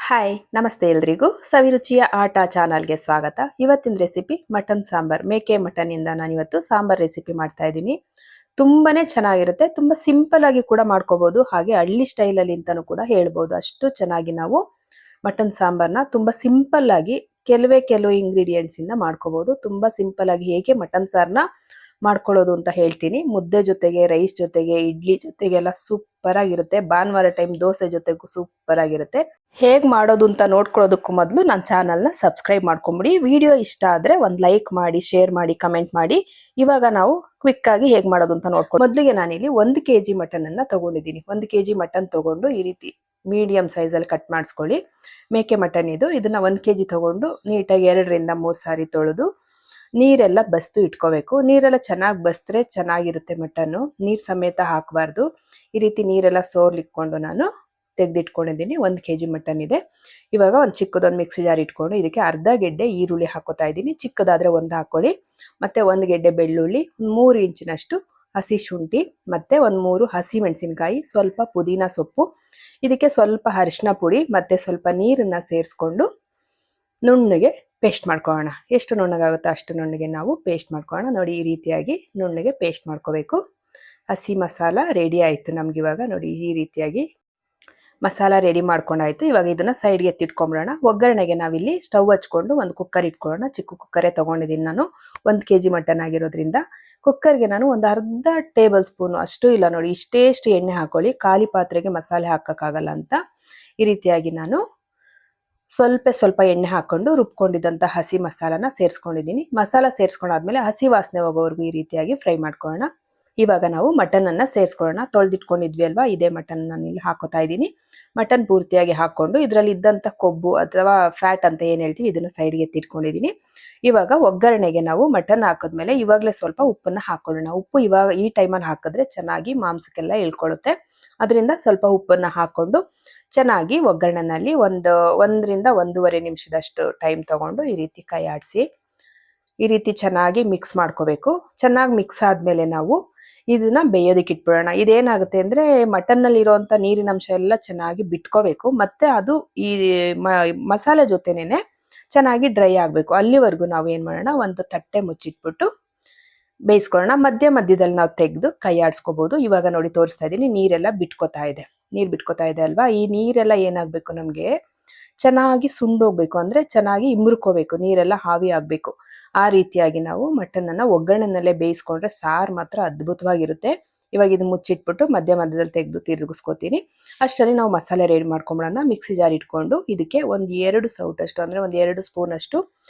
Hi ನಮಸ್ತೆ ಎಲ್ರಿಗೂ ಸವಿರುಚಿಯ ಆಟ ಚಾನಲ್ಗೆ ಸ್ವಾಗತ. ಇವತ್ತಿನ ರೆಸಿಪಿ ಮಟನ್ ಸಾಂಬಾರ್. ಮೇಕೆ ಮಟನಿಂದ ನಾನಿವತ್ತು ಸಾಂಬಾರ್ ರೆಸಿಪಿ ಮಾಡ್ತಾ ಇದ್ದೀನಿ. ತುಂಬಾನೇ ಚೆನ್ನಾಗಿರುತ್ತೆ. ತುಂಬ ಸಿಂಪಲ್ ಆಗಿ ಕೂಡ ಮಾಡ್ಕೋಬಹುದು. ಹಾಗೆ ಹಳ್ಳಿ ಸ್ಟೈಲಲ್ಲಿ ಅಂತಾನೂ ಕೂಡ ಹೇಳ್ಬೋದು. ಅಷ್ಟು ಚೆನ್ನಾಗಿ ನಾವು ಮಟನ್ ಸಾಂಬಾರ್ನ ತುಂಬ ಸಿಂಪಲ್ ಆಗಿ ಕೆಲವು ಇಂಗ್ರೀಡಿಯೆಂಟ್ಸ್ ಇಂದ ಮಾಡ್ಕೋಬಹುದು. ತುಂಬ ಸಿಂಪಲ್ ಆಗಿ ಹೇಗೆ ಮಟನ್ ಸಾರ್ನ ಮಾಡ್ಕೊಳ್ಳೋದು ಅಂತ ಹೇಳ್ತೀನಿ. ಮುದ್ದೆ ಜೊತೆಗೆ, ರೈಸ್ ಜೊತೆಗೆ, ಇಡ್ಲಿ ಜೊತೆಗೆಲ್ಲ ಸೂಪರ್ ಆಗಿರುತ್ತೆ. ಭಾನುವಾರ ಟೈಮ್ ದೋಸೆ ಜೊತೆಗೂ ಸೂಪರ್ ಆಗಿರುತ್ತೆ. ಹೇಗೆ ಮಾಡೋದು ಅಂತ ನೋಡ್ಕೊಳ್ಳೋದಕ್ಕೂ ಮೊದಲು ನನ್ನ ಚಾನಲ್ನ ಸಬ್ಸ್ಕ್ರೈಬ್ ಮಾಡ್ಕೊಂಬಿಡಿ. ವಿಡಿಯೋ ಇಷ್ಟ ಆದರೆ ಒಂದು ಲೈಕ್ ಮಾಡಿ, ಶೇರ್ ಮಾಡಿ, ಕಮೆಂಟ್ ಮಾಡಿ. ಇವಾಗ ನಾವು ಕ್ವಿಕ್ ಆಗಿ ಹೇಗೆ ಮಾಡೋದು ಅಂತ ನೋಡ್ಕೊಂಡು ಮೊದಲಿಗೆ ನಾನಿಲ್ಲಿ 1 kg ಮಟನ್ ಅನ್ನ ತಗೊಂಡಿದ್ದೀನಿ. 1 kg ಮಟನ್ ತಗೊಂಡು ಈ ರೀತಿ ಮೀಡಿಯಂ ಸೈಜಲ್ಲಿ ಕಟ್ ಮಾಡಿಸ್ಕೊಳ್ಳಿ. ಮೇಕೆ ಮಟನ್ ಇದನ್ನ 1 kg ತಗೊಂಡು ನೀಟಾಗಿ 2 ರಿಂದ 3 ಸಾರಿ ತೊಳೆದು ನೀರೆಲ್ಲ ಬಸ್ದು ಇಟ್ಕೋಬೇಕು. ನೀರೆಲ್ಲ ಚೆನ್ನಾಗಿ ಬಸಿದ್ರೆ ಚೆನ್ನಾಗಿರುತ್ತೆ ಮಟನ್ನು. ನೀರು ಸಮೇತ ಹಾಕಬಾರ್ದು. ಈ ರೀತಿ ನೀರೆಲ್ಲ ಸೋರ್ಲಿಕ್ಕೊಂಡು ನಾನು ತೆಗೆದಿಟ್ಕೊಂಡಿದ್ದೀನಿ. 1 kg ಮಟನ್ ಇದೆ. ಇವಾಗ ಒಂದು ಚಿಕ್ಕದೊಂದು ಮಿಕ್ಸಿ ಜಾರ್ ಇಟ್ಕೊಂಡು ಇದಕ್ಕೆ ಅರ್ಧ ಗೆಡ್ಡೆ ಈರುಳ್ಳಿ ಹಾಕೋತಾ ಇದ್ದೀನಿ. ಚಿಕ್ಕದಾದರೆ ಒಂದು ಹಾಕೊಳ್ಳಿ. ಮತ್ತೆ 1 ಗೆಡ್ಡೆ ಬೆಳ್ಳುಳ್ಳಿ, 3 ಇಂಚಿನಷ್ಟು ಹಸಿ ಶುಂಠಿ, ಮತ್ತೆ ಒಂದು 3 ಹಸಿ ಮೆಣಸಿನಕಾಯಿ, ಸ್ವಲ್ಪ ಪುದೀನ ಸೊಪ್ಪು, ಇದಕ್ಕೆ ಸ್ವಲ್ಪ ಅರಿಶಿನ ಪುಡಿ ಮತ್ತೆ ಸ್ವಲ್ಪ ನೀರನ್ನ ಸೇರಿಸ್ಕೊಂಡು ನುಣ್ಣಗೆ ಪೇಸ್ಟ್ ಮಾಡ್ಕೊಳ್ಳೋಣ. ಎಷ್ಟು ನುಣ್ಣಗಾಗುತ್ತೋ ಅಷ್ಟು ನುಣ್ಣಗೆ ನಾವು ಪೇಸ್ಟ್ ಮಾಡ್ಕೊಳ್ಳೋಣ. ನೋಡಿ, ಈ ರೀತಿಯಾಗಿ ನುಣ್ಣಗೆ ಪೇಸ್ಟ್ ಮಾಡ್ಕೋಬೇಕು. ಹಸಿ ಮಸಾಲ ರೆಡಿ ಆಯಿತು ನಮ್ಗೆ. ಇವಾಗ ನೋಡಿ, ಈ ರೀತಿಯಾಗಿ ಮಸಾಲ ರೆಡಿ ಮಾಡ್ಕೊಂಡಾಯ್ತು. ಇವಾಗ ಇದನ್ನ ಸೈಡ್ಗೆ ಎತ್ತಿಟ್ಕೊಂಬಿಡೋಣ. ಒಗ್ಗರಣೆಗೆ ನಾವಿಲ್ಲಿ ಸ್ಟವ್ ಹಚ್ಕೊಂಡು ಒಂದು ಕುಕ್ಕರ್ ಇಟ್ಕೊಳ್ಳೋಣ. ಚಿಕ್ಕ ಕುಕ್ಕರೇ ತಗೊಂಡಿದ್ದೀನಿ ನಾನು. 1 kg ಮಟನ್ ಆಗಿರೋದ್ರಿಂದ ಕುಕ್ಕರ್ಗೆ ನಾನು ಒಂದು ಅರ್ಧ ಟೇಬಲ್ ಸ್ಪೂನು ಅಷ್ಟು ಇಲ್ಲ ನೋಡಿ, ಇಷ್ಟೇಷ್ಟು ಎಣ್ಣೆ ಹಾಕೊಳ್ಳಿ. ಖಾಲಿ ಪಾತ್ರೆಗೆ ಮಸಾಲೆ ಹಾಕೋಕ್ಕಾಗಲ್ಲ ಅಂತ ಈ ರೀತಿಯಾಗಿ ನಾನು ಸ್ವಲ್ಪ ಎಣ್ಣೆ ಹಾಕೊಂಡು ರುಬ್ಕೊಂಡಿದ್ದಂಥ ಹಸಿ ಮಸಾಲಾನ ಸೇರಿಸ್ಕೊಂಡಿದ್ದೀನಿ. ಮಸಾಲ ಸೇರಿಸ್ಕೊಂಡಾದ್ಮೇಲೆ ಹಸಿ ವಾಸನೆ ಹೋಗೋವರೆಗೂ ಈ ರೀತಿಯಾಗಿ ಫ್ರೈ ಮಾಡ್ಕೊಳ್ಳೋಣ. ಇವಾಗ ನಾವು ಮಟನ್ ಅನ್ನ ಸೇರಿಸ್ಕೊಳ್ಳೋಣ. ತೊಳೆದಿಟ್ಕೊಂಡಿದ್ವಿ ಅಲ್ವಾ, ಇದೇ ಮಟನ್ ನಾನು ಇಲ್ಲಿ ಹಾಕೋತಾ ಇದ್ದೀನಿ. ಮಟನ್ ಪೂರ್ತಿಯಾಗಿ ಹಾಕೊಂಡು ಇದರಲ್ಲಿ ಇದ್ದಂಥ ಕೊಬ್ಬು ಅಥವಾ ಫ್ಯಾಟ್ ಅಂತ ಏನು ಹೇಳ್ತೀವಿ ಇದನ್ನ ಸೈಡ್ಗೆ ಎತ್ತಿಟ್ಕೊಂಡಿದ್ದೀನಿ. ಇವಾಗ ಒಗ್ಗರಣೆಗೆ ನಾವು ಮಟನ್ ಹಾಕಿದ್ಮೇಲೆ ಇವಾಗಲೇ ಸ್ವಲ್ಪ ಉಪ್ಪನ್ನ ಹಾಕೊಳ್ಳೋಣ. ಉಪ್ಪು ಇವಾಗ ಈ ಟೈಮಲ್ಲಿ ಹಾಕಿದ್ರೆ ಚೆನ್ನಾಗಿ ಮಾಂಸಕ್ಕೆಲ್ಲ ಇಳ್ಕೊಳ್ಳುತ್ತೆ. ಅದರಿಂದ ಸ್ವಲ್ಪ ಉಪ್ಪನ್ನ ಹಾಕೊಂಡು ಚೆನ್ನಾಗಿ ಒಗ್ಗರಣೆನಲ್ಲಿ 1 ರಿಂದ 1.5 ನಿಮಿಷದಷ್ಟು ಟೈಮ್ ತಗೊಂಡು ಈ ರೀತಿ ಕೈ ಆಡಿಸಿ ಈ ರೀತಿ ಚೆನ್ನಾಗಿ ಮಿಕ್ಸ್ ಮಾಡ್ಕೋಬೇಕು. ಚೆನ್ನಾಗಿ ಮಿಕ್ಸ್ ಆದಮೇಲೆ ನಾವು ಇದನ್ನ ಬೇಯೋದಕ್ಕೆ ಇಟ್ಬಿಡೋಣ. ಇದೇನಾಗುತ್ತೆ ಅಂದರೆ ಮಟನ್ನಲ್ಲಿ ಇರೋವಂಥ ನೀರಿನ ಅಂಶ ಎಲ್ಲ ಚೆನ್ನಾಗಿ ಬಿಟ್ಕೋಬೇಕು. ಮತ್ತೆ ಅದು ಈ ಮಸಾಲೆ ಜೊತೆನೇ ಚೆನ್ನಾಗಿ ಡ್ರೈ ಆಗಬೇಕು. ಅಲ್ಲಿವರೆಗೂ ನಾವು ಏನು ಮಾಡೋಣ, ಒಂದು ತಟ್ಟೆ ಮುಚ್ಚಿಟ್ಬಿಟ್ಟು ಬೇಯಿಸ್ಕೊಳ್ಳೋಣ. ಮಧ್ಯದಲ್ಲಿ ನಾವು ತೆಗೆದು ಕೈ ಆಡಿಸ್ಕೋಬಹುದು. ಇವಾಗ ನೋಡಿ ತೋರಿಸ್ತಾ ಇದ್ದೀನಿ, ನೀರೆಲ್ಲ ಬಿಟ್ಕೋತಾ ಇದೆ. ನೀರು ಬಿಟ್ಕೋತಾ ಇದೆ ಅಲ್ವಾ. ಈ ನೀರೆಲ್ಲ ಏನಾಗಬೇಕು, ನಮಗೆ ಚೆನ್ನಾಗಿ ಸುಂಡೋಗ್ಬೇಕು. ಅಂದರೆ ಚೆನ್ನಾಗಿ ಇಮ್ರುಕೋಬೇಕು, ನೀರೆಲ್ಲ ಹಾವಿ ಆಗಬೇಕು. ಆ ರೀತಿಯಾಗಿ ನಾವು ಮಟನನ್ನು ಒಗ್ಗರಣೆನಲ್ಲೇ ಬೇಯಿಸ್ಕೊಂಡ್ರೆ ಸಾರು ಮಾತ್ರ ಅದ್ಭುತವಾಗಿರುತ್ತೆ. ಇವಾಗ ಇದು ಮುಚ್ಚಿಟ್ಬಿಟ್ಟು ಮಧ್ಯದಲ್ಲಿ ತೆಗೆದು ತಿರುಗಿಸ್ಕೋತೀನಿ. ಅಷ್ಟರಲ್ಲಿ ನಾವು ಮಸಾಲೆ ರೆಡಿ ಮಾಡ್ಕೊಂಬಿಡೋಣ. ಮಿಕ್ಸಿ ಜಾರ್ ಇಟ್ಕೊಂಡು ಇದಕ್ಕೆ ಒಂದು 2 ಸೌಟಷ್ಟು ಅಂದರೆ ಒಂದು 2 ಸ್ಪೂನಷ್ಟು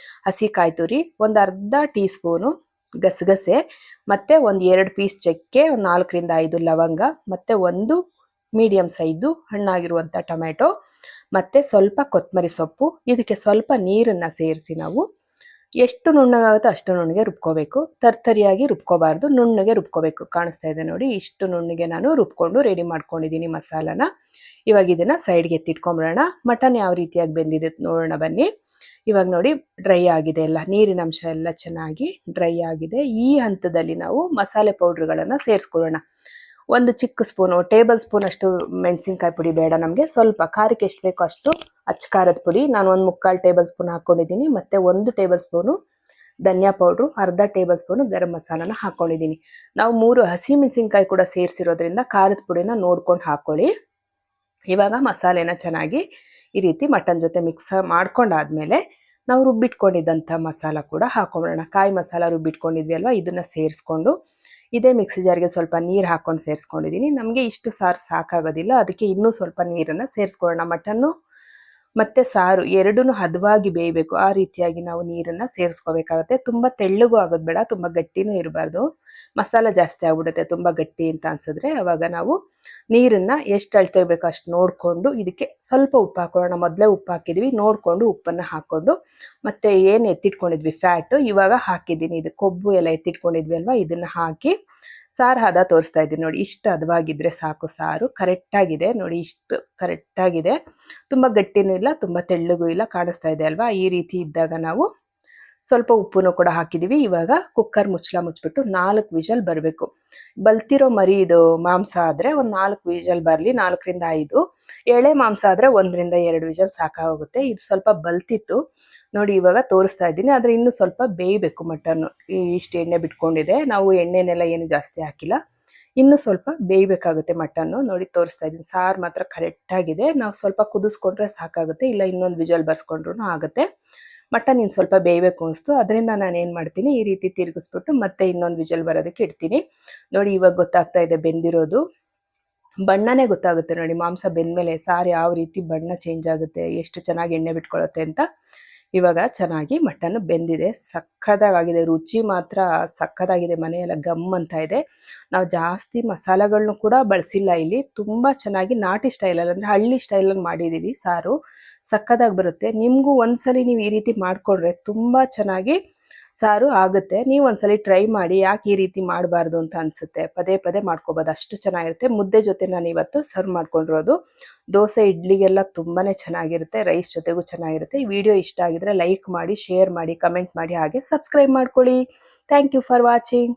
ಹಸಿ ಕಾಯಿ ತುರಿ, ಒಂದು ಅರ್ಧ ಟೀ ಸ್ಪೂನು ಗಸಗಸೆ, ಮತ್ತೆ ಒಂದು 2 ಪೀಸ್ ಚಕ್ಕೆ, ಒಂದು 4 ರಿಂದ 5 ಲವಂಗ, ಮತ್ತೆ ಒಂದು ಮೀಡಿಯಂ ಸೈಜು ಹಣ್ಣಾಗಿರುವಂಥ ಟೊಮೆಟೊ, ಮತ್ತೆ ಸ್ವಲ್ಪ ಕೊತ್ತಂಬರಿ ಸೊಪ್ಪು. ಇದಕ್ಕೆ ಸ್ವಲ್ಪ ನೀರನ್ನ ಸೇರಿಸಿ ನಾವು ಎಷ್ಟು ನುಣ್ಣಗಾಗುತ್ತೋ ಅಷ್ಟು ನುಣ್ಣಗೆ ರುಬ್ಕೋಬೇಕು. ತರ್ತರಿಯಾಗಿ ರುಬ್ಕೋಬಾರ್ದು, ನುಣ್ಣಗೆ ರುಬ್ಕೋಬೇಕು. ಕಾಣಿಸ್ತಾ ಇದೆ ನೋಡಿ, ಇಷ್ಟು ನುಣ್ಣಗೆ ನಾನು ರುಬ್ಕೊಂಡು ರೆಡಿ ಮಾಡ್ಕೊಂಡಿದ್ದೀನಿ ಮಸಾಲಾನ. ಇವಾಗ ಇದನ್ನ ಸೈಡ್ಗೆ ಎತ್ತಿಟ್ಕೊಂಬಿಡೋಣ. ಮಟನ್ ಯಾವ ರೀತಿಯಾಗಿ ಬೆಂದಿದೆ ನೋಡೋಣ ಬನ್ನಿ. ಇವಾಗ ನೋಡಿ, ಡ್ರೈ ಆಗಿದೆ ಎಲ್ಲ, ನೀರಿನ ಅಂಶ ಎಲ್ಲ ಚೆನ್ನಾಗಿ ಡ್ರೈ ಆಗಿದೆ. ಈ ಹಂತದಲ್ಲಿ ನಾವು ಮಸಾಲೆ ಪೌಡ್ರ್ಗಳನ್ನು ಸೇರಿಸ್ಕೊಳ್ಳೋಣ. ಒಂದು ಚಿಕ್ಕ ಸ್ಪೂನು, ಟೇಬಲ್ ಸ್ಪೂನ್ ಅಷ್ಟು ಮೆಣಸಿನ್ಕಾಯಿ ಪುಡಿ ಬೇಡ ನಮಗೆ. ಸ್ವಲ್ಪ ಖಾರಕ್ಕೆ ಎಷ್ಟು ಬೇಕೋ ಅಷ್ಟು ಅಚ್ಚ ಖಾರದ ಪುಡಿ ನಾನು ಒಂದು 3/4 ಟೇಬಲ್ ಸ್ಪೂನ್ ಹಾಕ್ಕೊಂಡಿದ್ದೀನಿ. ಮತ್ತು 1 ಟೇಬಲ್ ಸ್ಪೂನು ಧನಿಯಾ ಪೌಡ್ರು, ಅರ್ಧ ಟೇಬಲ್ ಸ್ಪೂನು ಗರಂ ಮಸಾಲಾನ ಹಾಕ್ಕೊಂಡಿದ್ದೀನಿ. ನಾವು 3 ಹಸಿ ಮೆಣಸಿನ್ಕಾಯಿ ಕೂಡ ಸೇರಿಸಿರೋದ್ರಿಂದ ಖಾರದ ಪುಡಿನ ನೋಡ್ಕೊಂಡು ಹಾಕ್ಕೊಳ್ಳಿ. ಇವಾಗ ಮಸಾಲೆನ ಚೆನ್ನಾಗಿ ಈ ರೀತಿ ಮಟನ್ ಜೊತೆ ಮಿಕ್ಸ್ ಮಾಡ್ಕೊಂಡಾದ್ಮೇಲೆ ನಾವು ರುಬ್ಬಿಟ್ಕೊಂಡಿದ್ದಂಥ ಮಸಾಲ ಕೂಡ ಹಾಕೊಂಬಿಡೋಣ. ಕಾಯಿ ಮಸಾಲ ರುಬ್ಬಿಟ್ಕೊಂಡಿದ್ವಿ ಅಲ್ವಾ, ಇದನ್ನು ಸೇರಿಸ್ಕೊಂಡು ಇದೇ ಮಿಕ್ಸಿ ಜಾರ್ಗೆ ಸ್ವಲ್ಪ ನೀರು ಹಾಕ್ಕೊಂಡು ಸೇರಿಸ್ಕೊಂಡಿದ್ದೀನಿ. ನಮಗೆ ಇಷ್ಟು ಸಾರು ಸಾಕಾಗೋದಿಲ್ಲ, ಅದಕ್ಕೆ ಇನ್ನೂ ಸ್ವಲ್ಪ ನೀರನ್ನು ಸೇರಿಸ್ಕೊಳ್ಳೋಣ. ಮಟನ್ನು ಮತ್ತು ಸಾರು ಎರಡೂ ಹದವಾಗಿ ಬೇಯಬೇಕು. ಆ ರೀತಿಯಾಗಿ ನಾವು ನೀರನ್ನು ಸೇರಿಸ್ಕೋಬೇಕಾಗತ್ತೆ. ತುಂಬ ತೆಳ್ಳಗೂ ಆಗೋದು ಬೇಡ, ತುಂಬ ಗಟ್ಟಿನೂ ಇರಬಾರ್ದು. ಮಸಾಲ ಜಾಸ್ತಿ ಆಗ್ಬಿಡುತ್ತೆ ತುಂಬ ಗಟ್ಟಿ ಅಂತ ಅನ್ಸಿದ್ರೆ. ಅವಾಗ ನಾವು ನೀರನ್ನು ಎಷ್ಟು ಅಳತೆ ಬೇಕೋ ಅಷ್ಟು ನೋಡಿಕೊಂಡು ಇದಕ್ಕೆ ಸ್ವಲ್ಪ ಉಪ್ಪು ಹಾಕೊಳ್ಳೋಣ. ಮೊದಲೇ ಉಪ್ಪು ಹಾಕಿದ್ವಿ, ನೋಡಿಕೊಂಡು ಉಪ್ಪನ್ನು ಹಾಕ್ಕೊಂಡು ಮತ್ತೆ ಏನು ಎತ್ತಿಟ್ಕೊಂಡಿದ್ವಿ ಫ್ಯಾಟು ಇವಾಗ ಹಾಕಿದ್ದೀನಿ. ಇದು ಕೊಬ್ಬು ಎಲ್ಲ ಎತ್ತಿಟ್ಕೊಂಡಿದ್ವಿ ಅಲ್ವಾ, ಇದನ್ನು ಹಾಕಿ ಸಾರು ಹದ ತೋರಿಸ್ತಾ ಇದ್ದೀನಿ ನೋಡಿ. ಇಷ್ಟು ಹದವಾಗಿದ್ದರೆ ಸಾಕು, ಸಾರು ಕರೆಕ್ಟಾಗಿದೆ ನೋಡಿ, ಇಷ್ಟು ಕರೆಕ್ಟಾಗಿದೆ. ತುಂಬ ಗಟ್ಟಿನೂ ಇಲ್ಲ, ತುಂಬ ತೆಳ್ಳಗೂ ಇಲ್ಲ. ಕಾಣಿಸ್ತಾ ಇದೆ ಅಲ್ವಾ. ಈ ರೀತಿ ಇದ್ದಾಗ ನಾವು ಸ್ವಲ್ಪ ಉಪ್ಪನ್ನು ಕೂಡ ಹಾಕಿದೀವಿ. ಇವಾಗ ಕುಕ್ಕರ್ ಮುಚ್ಚಳ ಮುಚ್ಚಿಬಿಟ್ಟು 4 ವಿಷಲ್ ಬರಬೇಕು. ಬಲ್ತಿರೋ ಮರಿ ಇದು ಮಾಂಸ ಆದರೆ ಒಂದು 4 ವಿಷಲ್ ಬರಲಿ, 4ರಿಂದ 5. ಎಳೆ ಮಾಂಸ ಆದರೆ 1ರಿಂದ 2 ವಿಷಲ್ ಸಾಕಾಗುತ್ತೆ. ಇದು ಸ್ವಲ್ಪ ಬಲ್ತಿತ್ತು ನೋಡಿ, ಇವಾಗ ತೋರಿಸ್ತಾ ಇದ್ದೀನಿ. ಆದರೆ ಇನ್ನೂ ಸ್ವಲ್ಪ ಬೇಯಬೇಕು ಮಟನ್ನು. ಇಷ್ಟು ಎಣ್ಣೆ ಬಿಟ್ಕೊಂಡಿದೆ, ನಾವು ಎಣ್ಣೆನೆಲ್ಲ ಏನು ಜಾಸ್ತಿ ಹಾಕಿಲ್ಲ. ಇನ್ನು ಸ್ವಲ್ಪ ಬೇಯಬೇಕಾಗುತ್ತೆ ಮಟನ್ನು. ನೋಡಿ ತೋರಿಸ್ತಾ ಇದ್ದೀನಿ, ಸಾರು ಮಾತ್ರ ಕರೆಕ್ಟಾಗಿದೆ. ನಾವು ಸ್ವಲ್ಪ ಕುದಿಸ್ಕೊಂಡ್ರೆ ಸಾಕಾಗುತ್ತೆ, ಇಲ್ಲ ಇನ್ನೊಂದು ವಿಜಲ್ ಬರ್ಸ್ಕೊಂಡ್ರೂ ಆಗುತ್ತೆ. ಮಟನ್ ಇನ್ನು ಸ್ವಲ್ಪ ಬೇಯಬೇಕು ಅನಿಸ್ತು, ಅದರಿಂದ ನಾನು ಏನು ಮಾಡ್ತೀನಿ, ಈ ರೀತಿ ತಿರುಗಿಸ್ಬಿಟ್ಟು ಮತ್ತೆ ಇನ್ನೊಂದು ವಿಜಲ್ ಬರೋದಕ್ಕೆ ಇಡ್ತೀನಿ. ನೋಡಿ ಇವಾಗ ಗೊತ್ತಾಗ್ತಾ ಇದೆ ಬೆಂದಿರೋದು, ಬಣ್ಣನೇ ಗೊತ್ತಾಗುತ್ತೆ ನೋಡಿ. ಮಾಂಸ ಬೆಂದಮೇಲೆ ಸಾರು ಯಾವ ರೀತಿ ಬಣ್ಣ ಚೇಂಜ್ ಆಗುತ್ತೆ, ಎಷ್ಟು ಚೆನ್ನಾಗಿ ಎಣ್ಣೆ ಬಿಟ್ಕೊಳ್ಳುತ್ತೆ ಅಂತ. ಇವಾಗ ಚೆನ್ನಾಗಿ ಮಟನ್ ಬೆಂದಿದೆ, ಸಕ್ಕತ್ತಾಗಿದೆ. ರುಚಿ ಮಾತ್ರ ಸಕ್ಕತ್ತಾಗಿದೆ, ಮನೆಯೆಲ್ಲ ಗಮ್ ಅಂತ ಇದೆ. ನಾವು ಜಾಸ್ತಿ ಮಸಾಲೆಗಳನ್ನು ಕೂಡ ಬಳಸಿಲ್ಲ ಇಲ್ಲಿ. ತುಂಬ ಚೆನ್ನಾಗಿ ನಾಟಿ ಸ್ಟೈಲಲ್ಲಿ ಅಂದರೆ ಹಳ್ಳಿ ಸ್ಟೈಲಲ್ಲಿ ಮಾಡಿದ್ದೀವಿ ಸಾರು. ಸಕ್ಕತ್ತಾಗಿ ಬರುತ್ತೆ. ನಿಮಗೂ ಒಂದ್ಸಲಿ ನೀವು ಈ ರೀತಿ ಮಾಡಿಕೊಂಡ್ರೆ ತುಂಬ ಚೆನ್ನಾಗಿ ಸಾರು ಆಗುತ್ತೆ. ನೀವು ಒಂದ್ಸಲಿ ಟ್ರೈ ಮಾಡಿ, ಯಾಕೆ ಈ ರೀತಿ ಮಾಡಬಾರ್ದು ಅಂತ ಅನಿಸುತ್ತೆ. ಪದೇ ಪದೇ ಮಾಡ್ಕೋಬೋದು, ಅಷ್ಟು ಚೆನ್ನಾಗಿರುತ್ತೆ. ಮುದ್ದೆ ಜೊತೆ ನಾನು ಇವತ್ತು ಸರ್ವ್ ಮಾಡ್ಕೊಂಡಿರೋದು. ದೋಸೆ ಇಡ್ಲಿಗೆಲ್ಲ ತುಂಬಾ ಚೆನ್ನಾಗಿರುತ್ತೆ, ರೈಸ್ ಜೊತೆಗೂ ಚೆನ್ನಾಗಿರುತ್ತೆ. ಈ ವಿಡಿಯೋ ಇಷ್ಟ ಆಗಿದ್ರೆ ಲೈಕ್ ಮಾಡಿ, ಶೇರ್ ಮಾಡಿ, ಕಮೆಂಟ್ ಮಾಡಿ, ಹಾಗೆ ಸಬ್ಸ್ಕ್ರೈಬ್ ಮಾಡ್ಕೊಳ್ಳಿ. Thank you for watching.